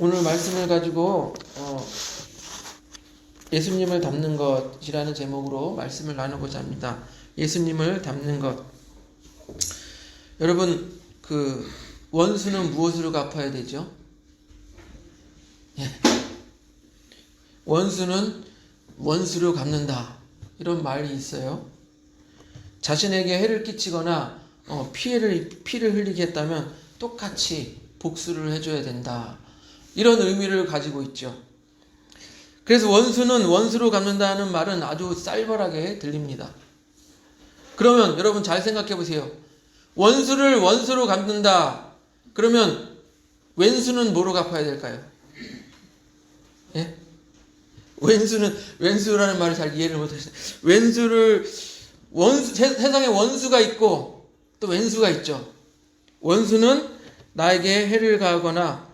오늘 말씀을 가지고 예수님을 닮는 것이라는 제목으로 말씀을 나누고자 합니다. 예수님을 닮는 것. 여러분, 원수는 무엇으로 갚아야 되죠? 원수는 원수로 갚는다. 이런 말이 있어요. 자신에게 해를 끼치거나 피를 흘리게 했다면 똑같이 복수를 해줘야 된다. 이런 의미를 가지고 있죠. 그래서 원수는 원수로 갚는다는 말은 아주 쌀벌하게 들립니다. 그러면 여러분 잘 생각해 보세요. 원수를 원수로 갚는다. 그러면 왼수는 뭐로 갚아야 될까요? 예? 왼수라는 말을 잘 이해를 못하시네요. 세상에 원수가 있고 또 왼수가 있죠. 원수는 나에게 해를 가하거나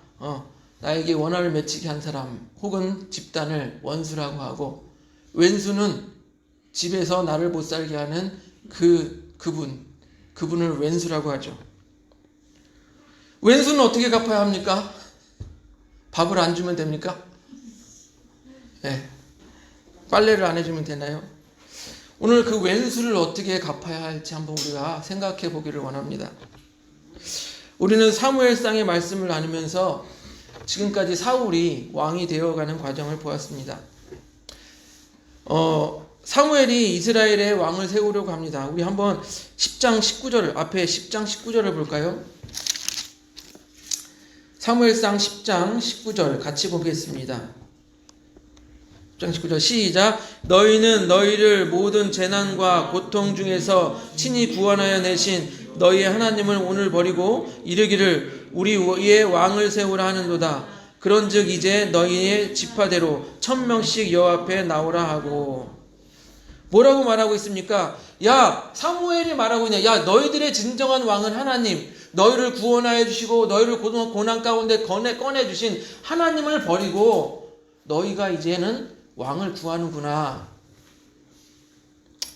나에게 원한을 맺히게 한 사람 혹은 집단을 원수라고 하고, 왼수는 집에서 나를 못 살게 하는 그분을 왼수라고 하죠. 왼수는 어떻게 갚아야 합니까? 밥을 안 주면 됩니까? 네. 빨래를 안 해주면 되나요? 오늘 그 왼수를 어떻게 갚아야 할지 한번 우리가 생각해 보기를 원합니다. 우리는 사무엘상의 말씀을 나누면서 지금까지 사울이 왕이 되어가는 과정을 보았습니다. 사무엘이 이스라엘의 왕을 세우려고 합니다. 우리 한번 10장 19절을 볼까요? 사무엘상 10장 19절 같이 보겠습니다. 10장 19절 시작. 너희는 너희를 모든 재난과 고통 중에서 친히 구원하여 내신 너희의 하나님을 오늘 버리고 이르기를 우리 위에 왕을 세우라 하는도다. 그런즉 이제 너희의 지파대로 1000명씩 여호와 앞에 나오라 하고. 뭐라고 말하고 있습니까? 야, 사무엘이 말하고 있냐? 야, 너희들의 진정한 왕은 하나님, 너희를 구원하여 주시고 너희를 고난 가운데 꺼내 주신 하나님을 버리고 너희가 이제는 왕을 구하는구나.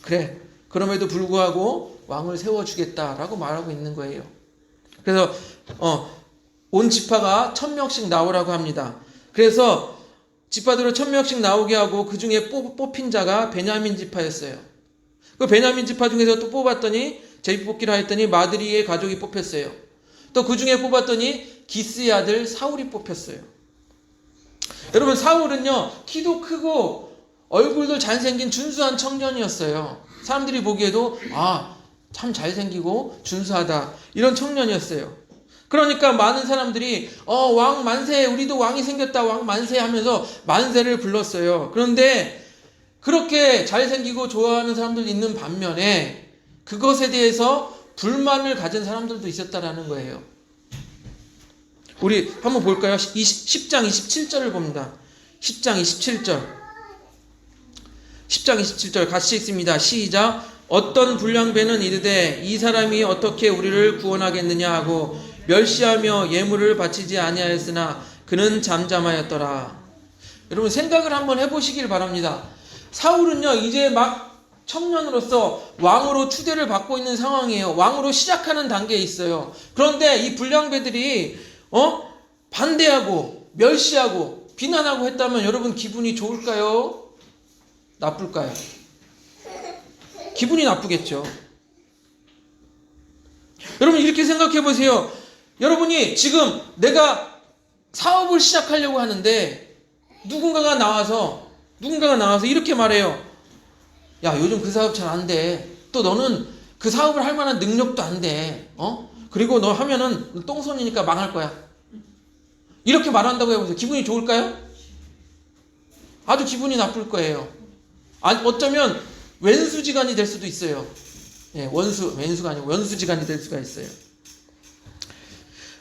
그래, 그럼에도 불구하고 왕을 세워주겠다라고 말하고 있는 거예요. 그래서 온 지파가 1000명씩 나오라고 합니다. 그래서 지파대로 1000명씩 나오게 하고 그 중에 뽑힌 자가 베냐민 지파였어요. 그 베냐민 지파 중에서 또 뽑았더니 제비뽑기를 했더니 마드리의 가족이 뽑혔어요. 또 그 중에 뽑았더니 기스의 아들 사울이 뽑혔어요. 여러분, 사울은요 키도 크고 얼굴도 잘생긴 준수한 청년이었어요. 사람들이 보기에도 참 잘생기고 준수하다 이런 청년이었어요. 그러니까 많은 사람들이 왕 만세, 우리도 왕이 생겼다, 왕 만세 하면서 만세를 불렀어요. 그런데 그렇게 잘생기고 좋아하는 사람들 있는 반면에 그것에 대해서 불만을 가진 사람들도 있었다라는 거예요. 우리 한번 볼까요? 10장 27절을 봅니다. 10장 27절 같이 읽습니다. 시작. 어떤 불량배는 이르되 이 사람이 어떻게 우리를 구원하겠느냐 하고 멸시하며 예물을 바치지 아니하였으나 그는 잠잠하였더라. 여러분 생각을 한번 해보시길 바랍니다. 사울은요 이제 막 청년으로서 왕으로 추대를 받고 있는 상황이에요. 왕으로 시작하는 단계에 있어요. 그런데 이 불량배들이 반대하고 멸시하고 비난하고 했다면 여러분 기분이 좋을까요? 나쁠까요? 기분이 나쁘겠죠. 여러분 이렇게 생각해 보세요. 여러분이 지금 내가 사업을 시작하려고 하는데 누군가가 나와서 이렇게 말해요. 야, 요즘 그 사업 잘 안 돼. 또 너는 그 사업을 할 만한 능력도 안 돼. 그리고 너 하면은 똥손이니까 망할 거야. 이렇게 말한다고 해보세요. 기분이 좋을까요? 아주 기분이 나쁠 거예요. 어쩌면 왼수지간이 될 수도 있어요. 예, 왼수가 아니고 원수지간이 될 수가 있어요.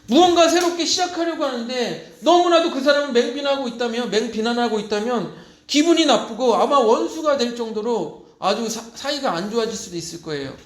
무언가 새롭게 시작하려고 하는데 너무나도 그 사람을 맹비난하고 있다면 기분이 나쁘고 아마 원수가 될 정도로 아주 사이가 안 좋아질 수도 있을 거예요.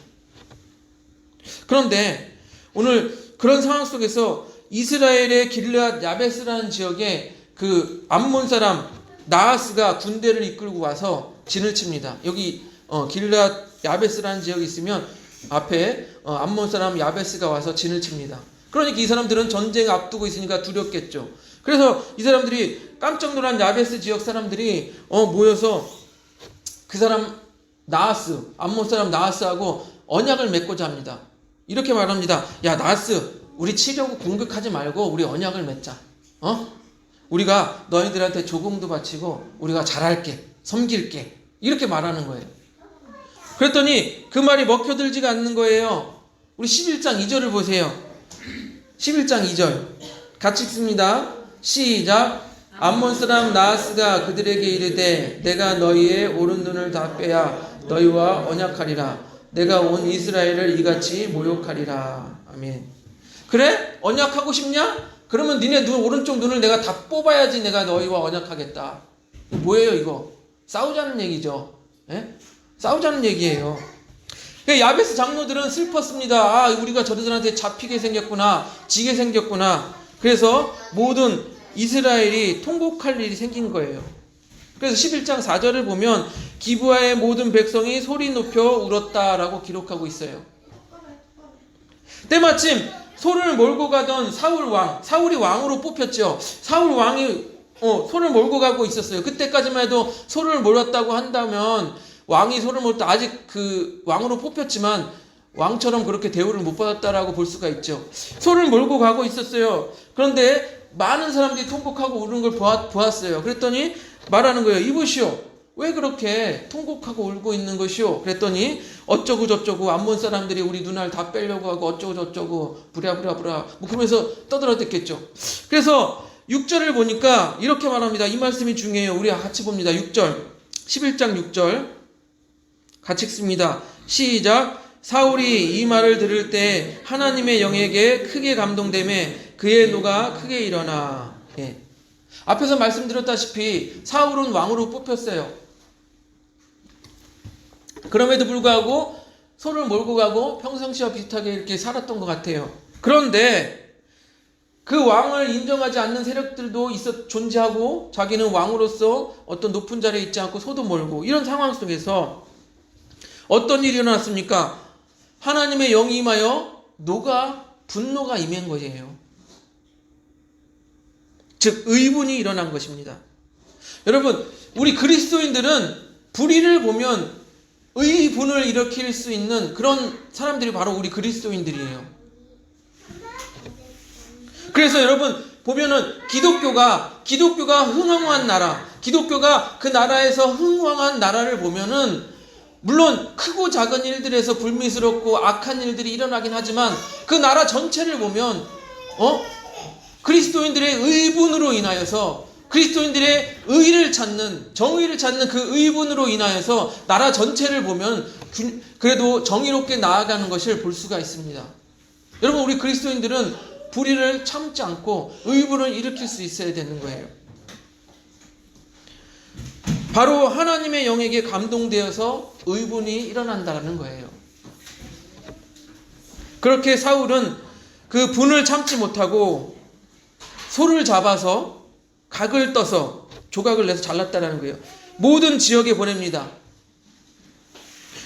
그런데 오늘 그런 상황 속에서 이스라엘의 길르앗 야베스라는 지역에 그 암몬 사람 나하스가 군대를 이끌고 와서 진을 칩니다. 여기 길르앗 야베스라는 지역이 있으면 앞에 암몬 사람 야베스가 와서 진을 칩니다. 그러니까 이 사람들은 전쟁 앞두고 있으니까 두렵겠죠. 그래서 이 사람들이 깜짝 놀란 야베스 지역 사람들이 모여서 그 사람 나하스, 암몬 사람 나하스하고 언약을 맺고자 합니다. 이렇게 말합니다. 야 나하스, 우리 치려고 공격하지 말고 우리 언약을 맺자. 우리가 너희들한테 조공도 바치고 우리가 잘할게, 섬길게. 이렇게 말하는 거예요. 그랬더니 그 말이 먹혀들지가 않는 거예요. 우리 11장 2절을 보세요. 11장 2절 같이 읽습니다. 시작. 암몬 사람 나하스가 그들에게 이르되 내가 너희의 오른 눈을 다 빼야 너희와 언약하리라. 내가 온 이스라엘을 이같이 모욕하리라. 아멘. 그래? 언약하고 싶냐? 그러면 니네 오른쪽 눈을 내가 다 뽑아야지 내가 너희와 언약하겠다. 뭐예요 이거? 싸우자는 얘기죠. 예? 싸우자는 얘기예요. 야베스 장로들은 슬펐습니다. 우리가 저들한테 잡히게 생겼구나, 지게 생겼구나. 그래서 모든 이스라엘이 통곡할 일이 생긴 거예요. 그래서 11장 4절을 보면 기브아의 모든 백성이 소리 높여 울었다라고 기록하고 있어요. 때마침 소를 몰고 가던 사울이 왕으로 뽑혔죠. 사울 왕이 소를 몰고 가고 있었어요. 그때까지만 해도 소를 몰았다고 한다면 왕이 소를 몰다 아직 그 왕으로 뽑혔지만 왕처럼 그렇게 대우를 못 받았다라고 볼 수가 있죠. 소를 몰고 가고 있었어요. 그런데 많은 사람들이 통곡하고 우는 걸 보았어요. 그랬더니 말하는 거예요. 이보시오, 왜 그렇게 통곡하고 울고 있는 것이오? 그랬더니 어쩌고 저쩌고 암몬 사람들이 우리 눈알 다 빼려고 하고 어쩌고 저쩌고 부랴부랴 뭐 그러면서 떠들어댔겠죠. 그래서 6절을 보니까 이렇게 말합니다. 이 말씀이 중요해요. 우리 같이 봅니다. 6절 11장 6절 같이 읽습니다. 시작. 사울이 이 말을 들을 때 하나님의 영에게 크게 감동되매 그의 노가 크게 일어나. 예. 앞에서 말씀드렸다시피 사울은 왕으로 뽑혔어요. 그럼에도 불구하고 소를 몰고 가고 평상시와 비슷하게 이렇게 살았던 것 같아요. 그런데 그 왕을 인정하지 않는 세력들도 존재하고 자기는 왕으로서 어떤 높은 자리에 있지 않고 소도 몰고 이런 상황 속에서 어떤 일이 일어났습니까? 하나님의 영이 임하여 분노가 임한 것이에요. 즉 의분이 일어난 것입니다. 여러분, 우리 그리스도인들은 불의를 보면 의분을 일으킬 수 있는 그런 사람들이 바로 우리 그리스도인들이에요. 그래서 여러분 보면은 기독교가 흥황한 나라, 기독교가 그 나라에서 흥황한 나라를 보면은 물론 크고 작은 일들에서 불미스럽고 악한 일들이 일어나긴 하지만 그 나라 전체를 보면 그리스도인들의 의분으로 인하여서 그리스도인들의 정의를 찾는 그 의분으로 인하여서 나라 전체를 보면 그래도 정의롭게 나아가는 것을 볼 수가 있습니다. 여러분, 우리 그리스도인들은 불의를 참지 않고 의분을 일으킬 수 있어야 되는 거예요. 바로 하나님의 영에게 감동되어서 의분이 일어난다는 거예요. 그렇게 사울은 그 분을 참지 못하고 소를 잡아서 각을 떠서 조각을 내서 잘랐다는 거예요. 모든 지역에 보냅니다.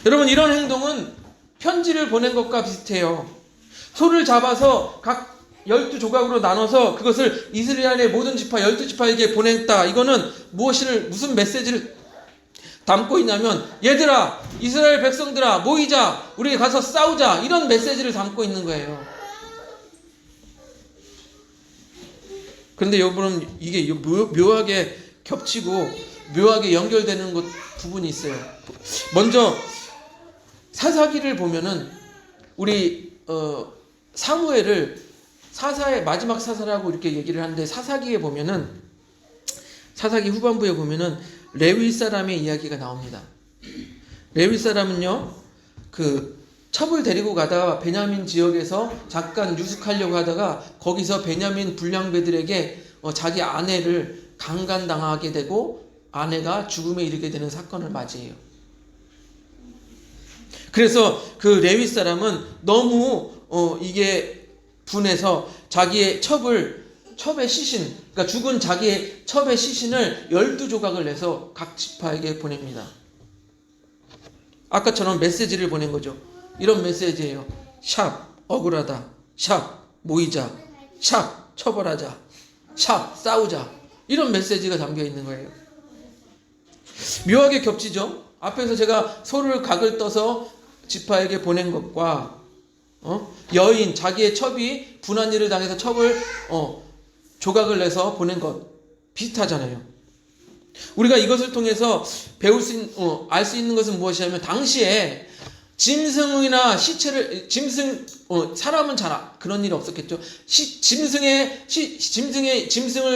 여러분, 이런 행동은 편지를 보낸 것과 비슷해요. 소를 잡아서 각 12조각으로 나눠서 그것을 이스라엘의 모든 지파 12지파에게 보냈다. 이거는 무슨 메시지를 담고 있냐면, 얘들아, 이스라엘 백성들아, 모이자, 우리 가서 싸우자, 이런 메시지를 담고 있는 거예요. 그런데 여러분, 이게 묘하게 겹치고 묘하게 연결되는 부분이 있어요. 먼저 사사기를 보면은 우리 사무엘을 사사의 마지막 사사라고 이렇게 얘기를 하는데, 사사기에 보면은, 사사기 후반부에 보면은 레위 사람의 이야기가 나옵니다. 레위 사람은요, 그 첩을 데리고 가다가 베냐민 지역에서 잠깐 유숙하려고 하다가 거기서 베냐민 불량배들에게 자기 아내를 강간당하게 되고 아내가 죽음에 이르게 되는 사건을 맞이해요. 그래서 그 레위 사람은 너무 이게 분해서 자기의 첩의 시신, 그러니까 죽은 자기의 첩의 시신을 12조각을 내서 각 지파에게 보냅니다. 아까처럼 메시지를 보낸 거죠. 이런 메시지예요. 샵, 억울하다. 샵, 모이자, 샵 처벌하자, 샵 싸우자, 이런 메시지가 담겨 있는 거예요. 묘하게 겹치죠. 앞에서 제가 소를 각을 떠서 지파에게 보낸 것과 여인 자기의 첩이 분한 일을 당해서 첩을 조각을 내서 보낸 것 비슷하잖아요. 우리가 이것을 통해서 알 수 있는 것은 무엇이냐면, 당시에 짐승이나 시체를 사람은 잘 그런 일이 없었겠죠. 짐승을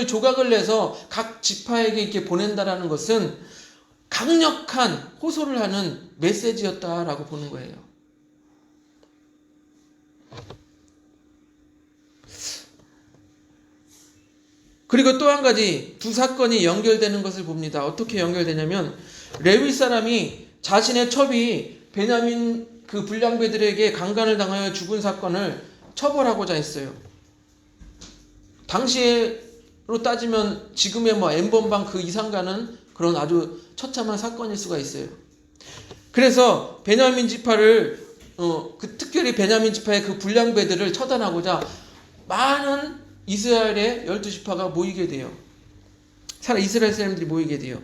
조각을 내서 각 지파에게 이렇게 보낸다라는 것은 강력한 호소를 하는 메시지였다라고 보는 거예요. 그리고 또 한 가지, 두 사건이 연결되는 것을 봅니다. 어떻게 연결되냐면, 레위 사람이 자신의 첩이 베냐민 그 불량배들에게 강간을 당하여 죽은 사건을 처벌하고자 했어요. 당시로 따지면 지금의 N번방 그 이상 가는 그런 아주 처참한 사건일 수가 있어요. 그래서 베냐민 지파를 특별히 베냐민 지파의 그 불량배들을 처단하고자 많은 이스라엘의 12지파가 모이게 돼요. 이스라엘 사람들이 모이게 돼요.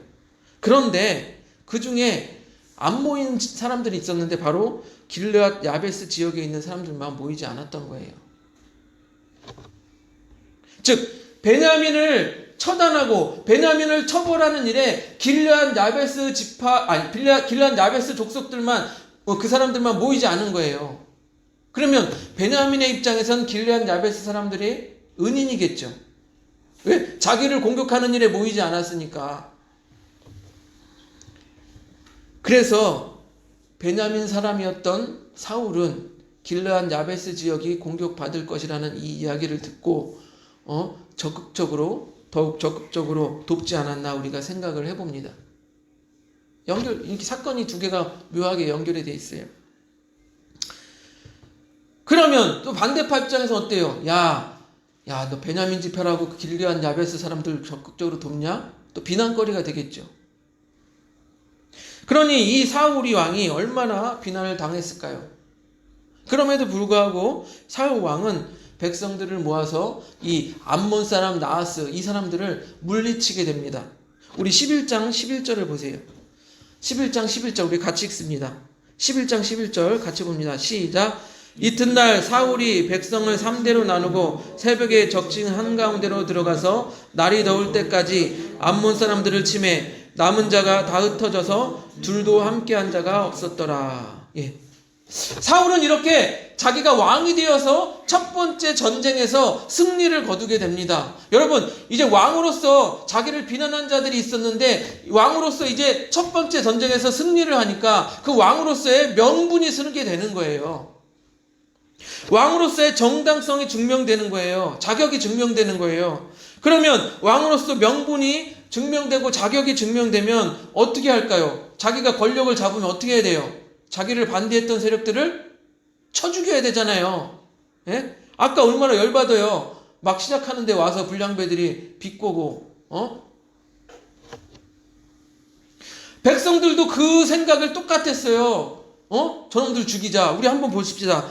그런데 그 중에 안 모인 사람들이 있었는데, 바로 길르앗 야베스 지역에 있는 사람들만 모이지 않았던 거예요. 즉 베냐민을 처단하고 베냐민을 처벌하는 일에 길르앗 야베스 족속들만, 그 사람들만 모이지 않은 거예요. 그러면 베냐민의 입장에선 길르앗 야베스 사람들이 은인이겠죠. 왜? 자기를 공격하는 일에 모이지 않았으니까. 그래서 베냐민 사람이었던 사울은 길르앗 야베스 지역이 공격받을 것이라는 이 이야기를 듣고 더욱 적극적으로 돕지 않았나 우리가 생각을 해봅니다. 이렇게 사건이 두 개가 묘하게 연결이 돼 있어요. 그러면 또 반대파 입장에서 어때요? 야, 너 베냐민 지파라고 길르앗 야베스 사람들 적극적으로 돕냐? 또 비난거리가 되겠죠. 그러니 이 사울이 왕이 얼마나 비난을 당했을까요? 그럼에도 불구하고 사울 왕은 백성들을 모아서 이 암몬 사람 나하스, 이 사람들을 물리치게 됩니다. 우리 11장 11절을 보세요. 11장 11절 우리 같이 읽습니다. 11장 11절 같이 봅니다. 시작. 이튿날 사울이 백성을 3대로 나누고 새벽에 적진 한가운데로 들어가서 날이 더울 때까지 암몬 사람들을 치매 남은 자가 다 흩어져서 둘도 함께한 자가 없었더라. 예. 사울은 이렇게 자기가 왕이 되어서 첫 번째 전쟁에서 승리를 거두게 됩니다. 여러분, 이제 왕으로서 자기를 비난한 자들이 있었는데, 왕으로서 이제 첫 번째 전쟁에서 승리를 하니까 그 왕으로서의 명분이 서게 되는 거예요. 왕으로서의 정당성이 증명되는 거예요. 자격이 증명되는 거예요. 그러면 왕으로서 명분이 증명되고 자격이 증명되면 어떻게 할까요? 자기가 권력을 잡으면 어떻게 해야 돼요? 자기를 반대했던 세력들을 쳐 죽여야 되잖아요. 예? 아까 얼마나 열받아요. 막 시작하는데 와서 불량배들이 비꼬고, 백성들도 그 생각을 똑같았어요. 저놈들 죽이자. 우리 한번 보십시다.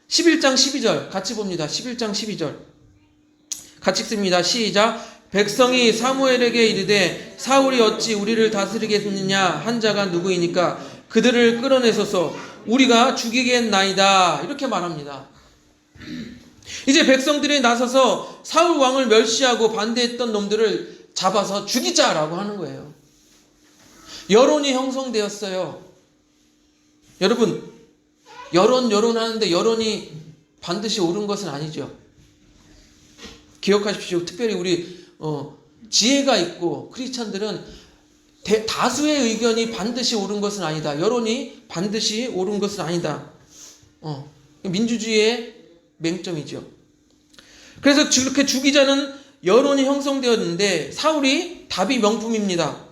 11장 12절 같이 봅니다. 11장 12절 같이 읽습니다. 시작. 백성이 사무엘에게 이르되 사울이 어찌 우리를 다스리겠느냐 한 자가 누구이니까 그들을 끌어내소서 우리가 죽이겠나이다. 이렇게 말합니다. 이제 백성들이 나서서 사울 왕을 멸시하고 반대했던 놈들을 잡아서 죽이자라고 하는 거예요. 여론이 형성되었어요. 여러분, 여론하는데 여론이 반드시 옳은 것은 아니죠. 기억하십시오. 특별히 우리 지혜가 있고 크리스찬들은 다수의 의견이 반드시 옳은 것은 아니다. 여론이 반드시 옳은 것은 아니다. 민주주의의 맹점이죠. 그래서 그렇게 죽이자는 여론이 형성되었는데 사울이 답이 명품입니다.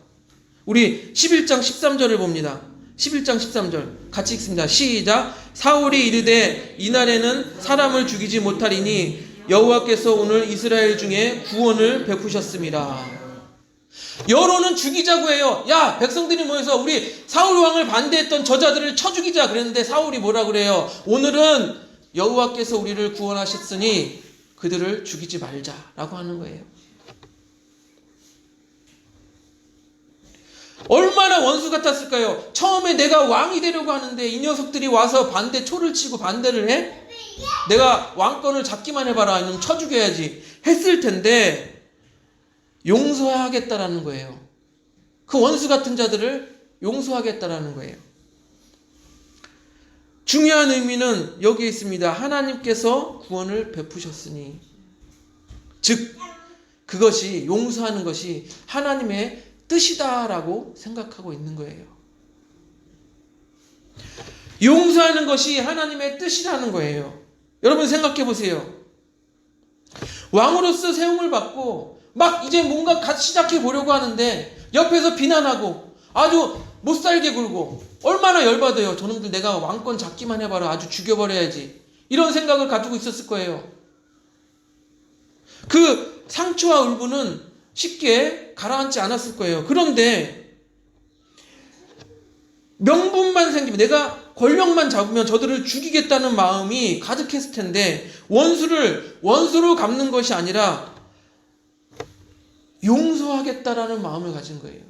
우리 11장 13절을 봅니다. 11장 13절 같이 읽습니다. 시작. 사울이 이르되 이날에는 사람을 죽이지 못하리니 여호와께서 오늘 이스라엘 중에 구원을 베푸셨습니다. 여론은 죽이자고 해요. 야, 백성들이 모여서 우리 사울 왕을 반대했던 저자들을 쳐 죽이자 그랬는데 사울이 뭐라 그래요? 오늘은 여호와께서 우리를 구원하셨으니 그들을 죽이지 말자라고 하는 거예요. 얼마나 원수 같았을까요? 처음에 내가 왕이 되려고 하는데 이 녀석들이 와서 초를 치고 반대를 해? 내가 왕권을 잡기만 해봐라, 이놈 쳐 죽여야지 했을 텐데 용서하겠다라는 거예요. 그 원수 같은 자들을 용서하겠다라는 거예요. 중요한 의미는 여기에 있습니다. 하나님께서 구원을 베푸셨으니, 즉 그것이, 용서하는 것이 하나님의 뜻이다라고 생각하고 있는 거예요. 용서하는 것이 하나님의 뜻이라는 거예요. 여러분 생각해 보세요. 왕으로서 세움을 받고 막 이제 뭔가 시작해 보려고 하는데 옆에서 비난하고 아주 못살게 굴고 얼마나 열받아요. 저놈들 내가 왕권 잡기만 해봐라, 아주 죽여버려야지, 이런 생각을 가지고 있었을 거예요. 그 상처와 울분은 쉽게 가라앉지 않았을 거예요. 그런데 명분만 생기면, 내가 권력만 잡으면 저들을 죽이겠다는 마음이 가득했을 텐데 원수로 갚는 것이 아니라 용서하겠다라는 마음을 가진 거예요.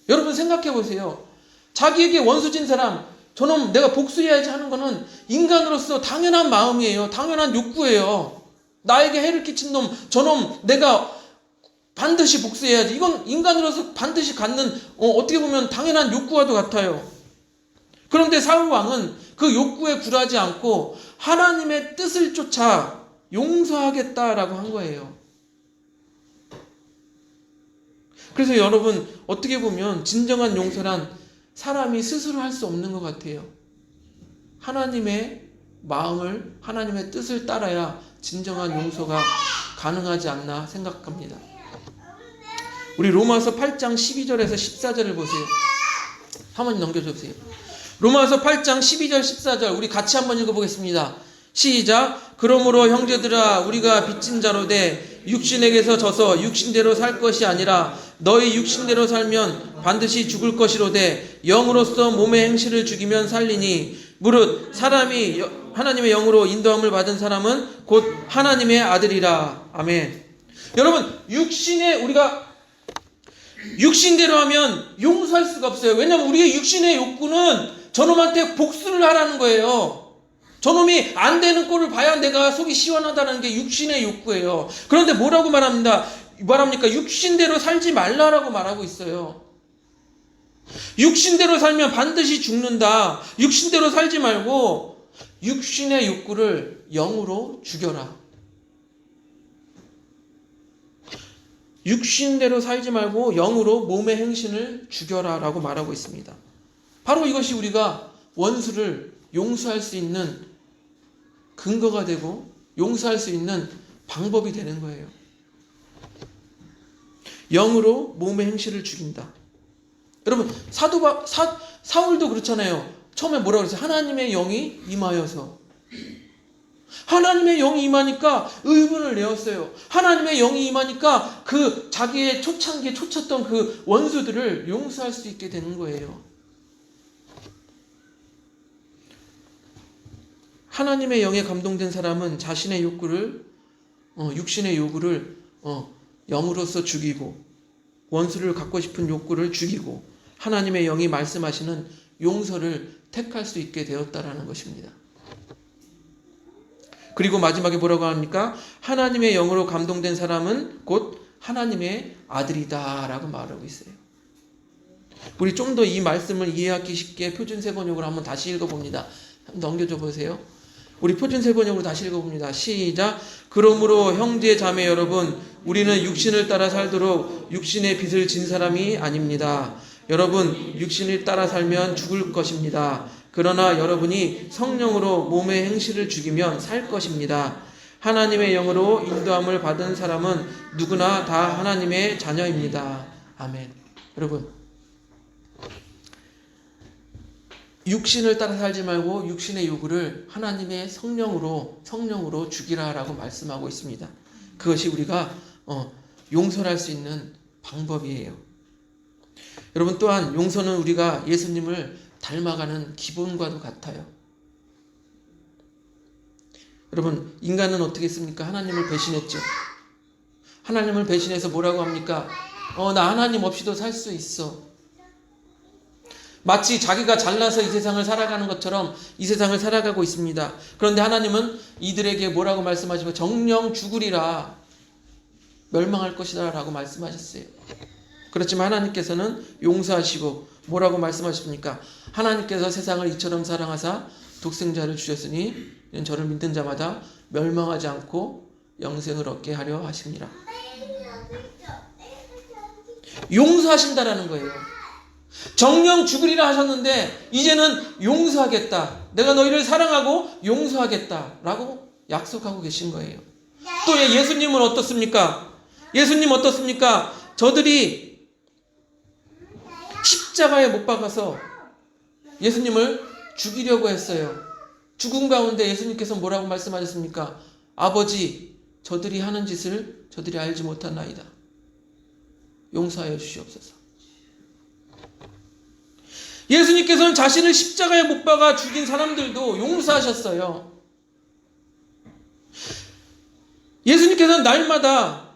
여러분 생각해 보세요. 자기에게 원수진 사람, 저놈 내가 복수해야지 하는 거는 인간으로서 당연한 마음이에요. 당연한 욕구예요. 나에게 해를 끼친 놈, 저놈 내가 반드시 복수해야지. 이건 인간으로서 반드시 갖는 어떻게 보면 당연한 욕구와도 같아요. 그런데 사울 왕은 그 욕구에 굴하지 않고 하나님의 뜻을 쫓아 용서하겠다라고 한 거예요. 그래서 여러분 어떻게 보면 진정한 용서란 사람이 스스로 할 수 없는 것 같아요. 하나님의 마음을, 하나님의 뜻을 따라야 진정한 용서가 가능하지 않나 생각합니다. 우리 로마서 8장 12절에서 14절을 보세요. 한번 넘겨주세요. 로마서 8장 12절 14절 우리 같이 한번 읽어보겠습니다. 시작. 그러므로 형제들아, 우리가 빚진 자로 돼 육신에게서 져서 육신대로 살 것이 아니라 너희 육신대로 살면 반드시 죽을 것이로되 영으로서 몸의 행실을 죽이면 살리니 무릇 사람이 하나님의 영으로 인도함을 받은 사람은 곧 하나님의 아들이라. 아멘. 여러분 우리가 육신대로 하면 용서할 수가 없어요. 왜냐하면 우리의 육신의 욕구는 저놈한테 복수를 하라는 거예요. 저놈이 안 되는 꼴을 봐야 내가 속이 시원하다는 게 육신의 욕구예요. 그런데 뭐라고 말합니까? 육신대로 살지 말라라고 말하고 있어요. 육신대로 살면 반드시 죽는다. 육신대로 살지 말고 육신의 욕구를 영으로 죽여라. 육신대로 살지 말고 영으로 몸의 행신을 죽여라 라고 말하고 있습니다. 바로 이것이 우리가 원수를 용서할 수 있는 근거가 되고 용서할 수 있는 방법이 되는 거예요. 영으로 몸의 행실을 죽인다. 여러분 사울도 그렇잖아요. 처음에 뭐라고 그랬어요? 하나님의 영이 임하여서. 하나님의 영이 임하니까 의분을 내었어요. 하나님의 영이 임하니까 그 자기의 초창기에 쫓았던 그 원수들을 용서할 수 있게 되는 거예요. 하나님의 영에 감동된 사람은 자신의 욕구를 육신의 요구를 영으로서 죽이고 원수를 갖고 싶은 욕구를 죽이고 하나님의 영이 말씀하시는 용서를 택할 수 있게 되었다라는 것입니다. 그리고 마지막에 뭐라고 합니까? 하나님의 영으로 감동된 사람은 곧 하나님의 아들이다 라고 말하고 있어요. 우리 좀 더 이 말씀을 이해하기 쉽게 표준세번역으로 한번 다시 읽어봅니다. 넘겨줘 보세요. 우리 표준세번역으로 다시 읽어봅니다. 시작. 그러므로 형제 자매 여러분, 우리는 육신을 따라 살도록 육신의 빚을 진 사람이 아닙니다. 여러분, 육신을 따라 살면 죽을 것입니다. 그러나 여러분이 성령으로 몸의 행실을 죽이면 살 것입니다. 하나님의 영으로 인도함을 받은 사람은 누구나 다 하나님의 자녀입니다. 아멘. 여러분, 육신을 따라 살지 말고 육신의 요구를 하나님의 성령으로 죽이라라고 말씀하고 있습니다. 그것이 우리가 용서를 할 수 있는 방법이에요. 여러분, 또한 용서는 우리가 예수님을 닮아가는 기본과도 같아요. 여러분, 인간은 어떻게 했습니까? 하나님을 배신했죠. 하나님을 배신해서 뭐라고 합니까? 나 하나님 없이도 살 수 있어. 마치 자기가 잘나서 이 세상을 살아가는 것처럼 이 세상을 살아가고 있습니다. 그런데 하나님은 이들에게 뭐라고 말씀하시고 정령 죽으리라, 멸망할 것이다 라고 말씀하셨어요. 그렇지만 하나님께서는 용서하시고 뭐라고 말씀하십니까? 하나님께서 세상을 이처럼 사랑하사 독생자를 주셨으니 이는 저를 믿는 자마다 멸망하지 않고 영생을 얻게 하려 하십니다. 용서하신다라는 거예요. 정령 죽으리라 하셨는데 이제는 용서하겠다. 내가 너희를 사랑하고 용서하겠다라고 약속하고 계신 거예요. 또 예수님은 어떻습니까? 예수님 어떻습니까? 저들이 십자가에 못 박아서 예수님을 죽이려고 했어요. 죽음 가운데 예수님께서 뭐라고 말씀하셨습니까? 아버지, 저들이 하는 짓을 저들이 알지 못하나이다. 용서하여 주시옵소서. 예수님께서는 자신을 십자가에 못 박아 죽인 사람들도 용서하셨어요. 예수님께서는 날마다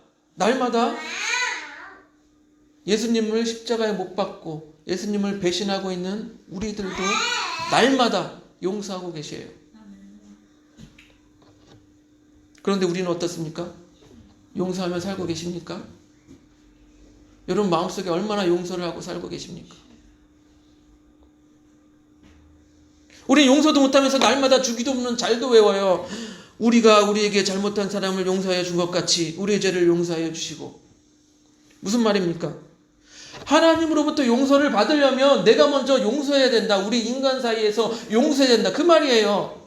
예수님을 십자가에 못 박고 예수님을 배신하고 있는 우리들도 날마다 용서하고 계세요. 그런데 우리는 어떻습니까? 용서하며 살고 계십니까? 여러분 마음속에 얼마나 용서를 하고 살고 계십니까? 우리 용서도 못하면서 날마다 주기도 없는 잘도 외워요. 우리가 우리에게 잘못한 사람을 용서하여 준 것 같이 우리의 죄를 용서하여 주시고. 무슨 말입니까? 하나님으로부터 용서를 받으려면 내가 먼저 용서해야 된다. 우리 인간 사이에서 용서해야 된다. 그 말이에요.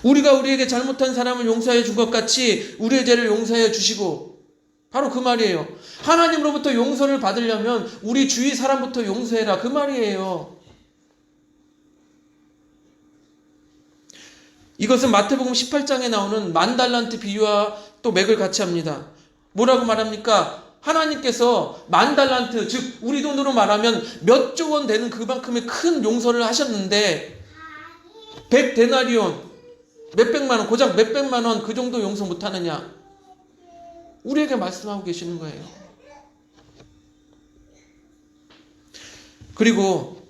우리가 우리에게 잘못한 사람을 용서해 준 것 같이 우리의 죄를 용서해 주시고. 바로 그 말이에요. 하나님으로부터 용서를 받으려면 우리 주위 사람부터 용서해라. 그 말이에요. 이것은 마태복음 18장에 나오는 만 달란트 비유와 또 맥을 같이 합니다. 뭐라고 말합니까? 하나님께서 만 달란트, 즉 우리 돈으로 말하면 몇 조 원 되는 그만큼의 큰 용서를 하셨는데 100데나리온, 몇백만 원, 고작 몇백만 원 그 정도 용서 못하느냐? 우리에게 말씀하고 계시는 거예요. 그리고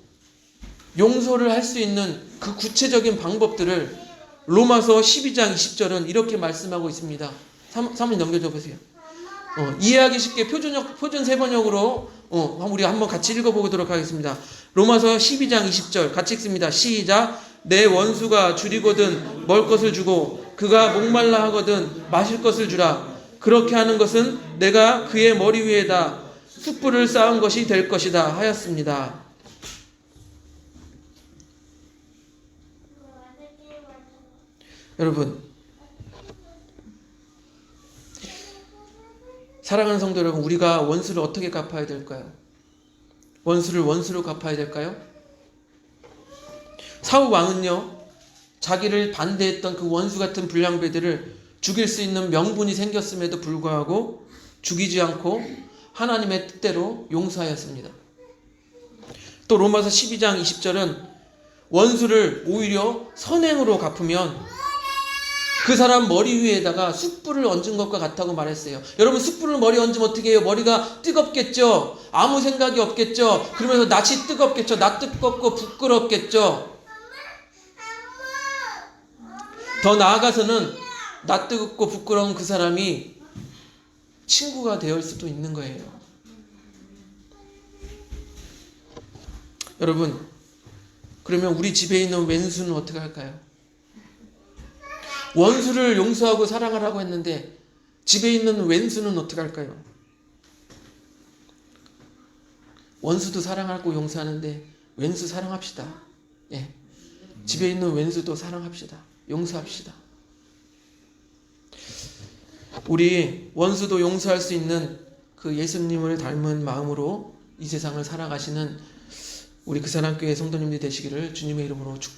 용서를 할 수 있는 그 구체적인 방법들을 로마서 12장 20절은 이렇게 말씀하고 있습니다. 사모님 넘겨줘 보세요. 이해하기 쉽게 표준 세번역으로 우리 한번 같이 읽어보도록 하겠습니다. 로마서 12장 20절 같이 읽습니다. 시작. 내 원수가 줄이거든 먹을 것을 주고 그가 목말라 하거든 마실 것을 주라. 그렇게 하는 것은 내가 그의 머리 위에다 숯불을 쌓은 것이 될 것이다 하였습니다. 여러분, 사랑하는 성도 여러분, 우리가 원수를 어떻게 갚아야 될까요? 원수를 원수로 갚아야 될까요? 사울 왕은요, 자기를 반대했던 그 원수 같은 불량배들을 죽일 수 있는 명분이 생겼음에도 불구하고 죽이지 않고 하나님의 뜻대로 용서하였습니다. 또 로마서 12장 20절은 원수를 오히려 선행으로 갚으면 그 사람 머리 위에다가 숯불을 얹은 것과 같다고 말했어요. 여러분, 숯불을 머리에 얹으면 어떻게 해요? 머리가 뜨겁겠죠? 아무 생각이 없겠죠? 그러면서 낯이 뜨겁겠죠? 낯 뜨겁고 부끄럽겠죠? 더 나아가서는 낯 뜨겁고 부끄러운 그 사람이 친구가 될 수도 있는 거예요. 여러분, 그러면 우리 집에 있는 왼수는 어떻게 할까요? 원수를 용서하고 사랑하라고 했는데 집에 있는 왼수는 어떻게 할까요? 원수도 사랑하고 용서하는데 왼수 사랑합시다. 예. 집에 있는 왼수도 사랑합시다. 용서합시다. 우리 원수도 용서할 수 있는 그 예수님을 닮은 마음으로 이 세상을 살아가시는 우리 그 사랑교회 성도님들이 되시기를 주님의 이름으로 축복합니다.